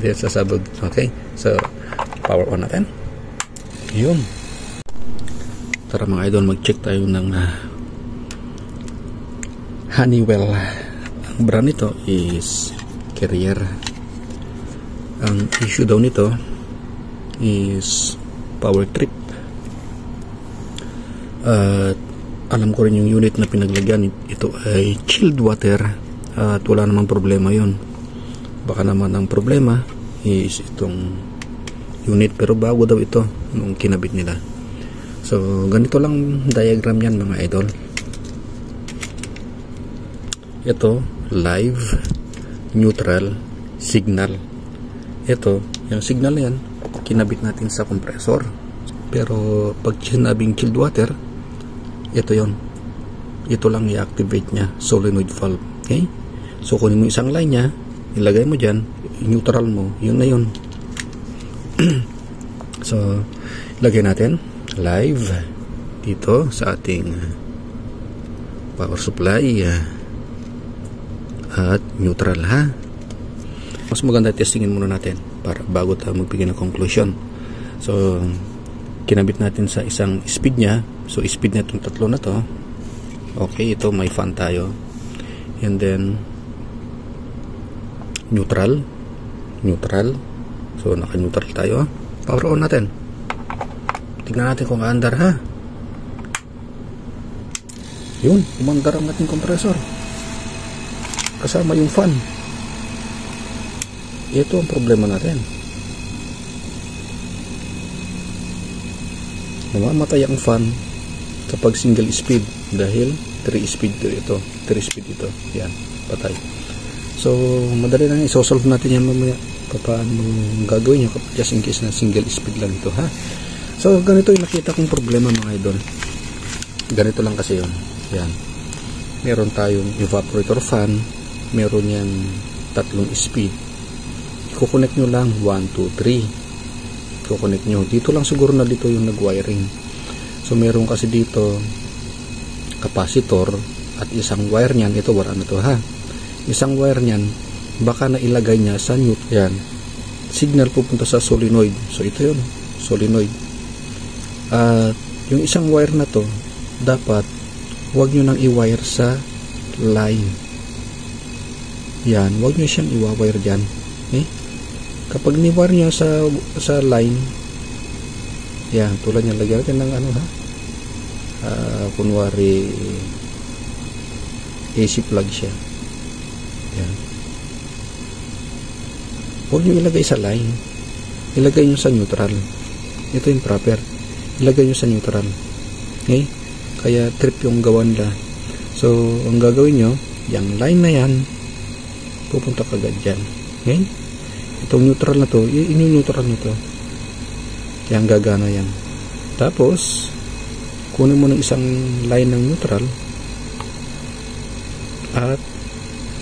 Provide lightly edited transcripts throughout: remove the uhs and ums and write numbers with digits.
Hindi sasabog. Okay, so power on natin. Yun. Tara mga idol, mag-check tayo ng Honeywell. Ang brand nito is Carrier. Ang issue daw nito is power trip. Alam ko rin yung unit na pinaglagyan ito ay chilled water at wala namang problema yun. Baka naman ang problema is itong unit, pero bago daw ito nung kinabit nila. So ganito lang diagram yan mga idol. Ito live, neutral, signal. Ito yung signal na yan kinabit natin sa compressor, pero pag sinabing chilled water, ito yon, ito lang i-activate nya, solenoid valve. Okay, so kunin mo isang line nya, ilagay mo dyan, neutral mo, yun na yun. So ilagay natin live dito sa ating power supply at neutral ha. Mas maganda testingin muna natin para bago tayo magbigay ng conclusion. So kinabit natin sa isang speed nya, so speed na itong tatlo na to. Okay, ito may fan tayo, and then neutral, so naka neutral tayo. Power on natin, tignan natin kung aandar ha. Yun, umandar ang ating compressor kasama yung fan. Ito ang problema natin, namamatay ang fan kapag single speed dahil 3 speed ito. Yan, patay. So madali lang isosolve natin yan mamaya paano gagawin nyo just in case na single speed lang ito ha. So ganito yung nakita kong problema mga idol. Ganito lang kasi yun. Yan, meron tayong evaporator fan, meron yan 3 speed. Kukonek nyo lang 1, 2, 3. Kukonek nyo dito lang, siguro na dito yung nag-wiring. So meron kasi dito capacitor at isang wire nyan, ito wala na to ha. Isang wire nyan baka na ilagay niya sa neutral. Yan, signal pupunta sa solenoid. So ito yun, solenoid. Yung isang wire na to dapat wag nyo nang i-wire sa line. Yan, wag nyo siyang i-wire dyan. Kapag ni-wire nyo sa line, yan, tulad nyo, lagyan natin ng ano ha, kunwari AC plug siya. Yan, huwag nyo ilagay sa line, ilagay nyo sa neutral. Ito yung proper, ilagay nyo sa neutral. Okay, kaya trip yung gawan nila. So ang gagawin nyo, yung line na yan pupunta kagad dyan. Okay, itong neutral na to, ini-neutral nito, yan gagana yan. Tapos kunin mo ng isang line ng neutral at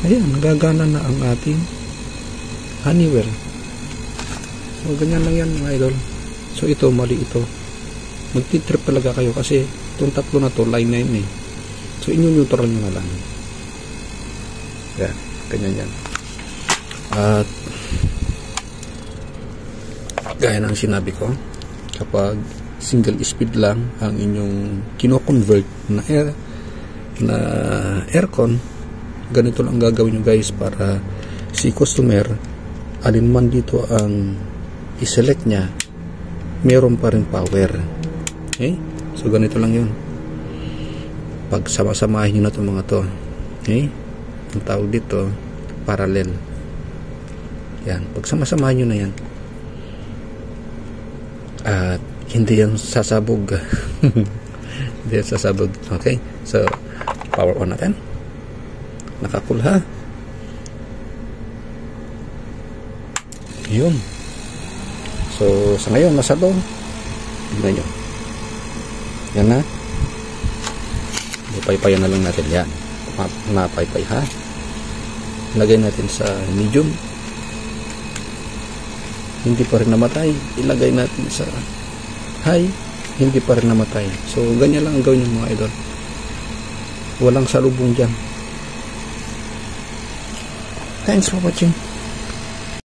ayan, gagana na ang ating Honeywell. So ganyan lang yan mga idol. So ito, mali ito, magtitrip talaga kayo kasi itong tatlo na to line na yun so inyo-neutral nyo na lang. Yan, ganyan yan. At gaya ng sinabi ko, kapag single speed lang ang inyong kino-convert na aircon, ganito lang gagawin nyo guys para si customer, alin man dito ang i-select nya, meron pa rin power. Okay, so ganito lang yun. Pag sama-samahin nyo na itong mga to, okay, ang tawag dito parallel. Yan, pag sama-samahin nyo na yan at hindi yan sasabog. Hindi yan sasabog. Okay, so power on natin, nakakul ha. Yun, so sa ngayon nasa loob, tignan nyo yan na, paypayan na lang natin yan, napaypay ha. Ilagay natin sa medium, hindi pa rin namatay. Ilagay natin sa high, hindi pa rin namatay. So ganyan lang ang gawin yung mga idol, walang salubong dyan. Thanks for watching.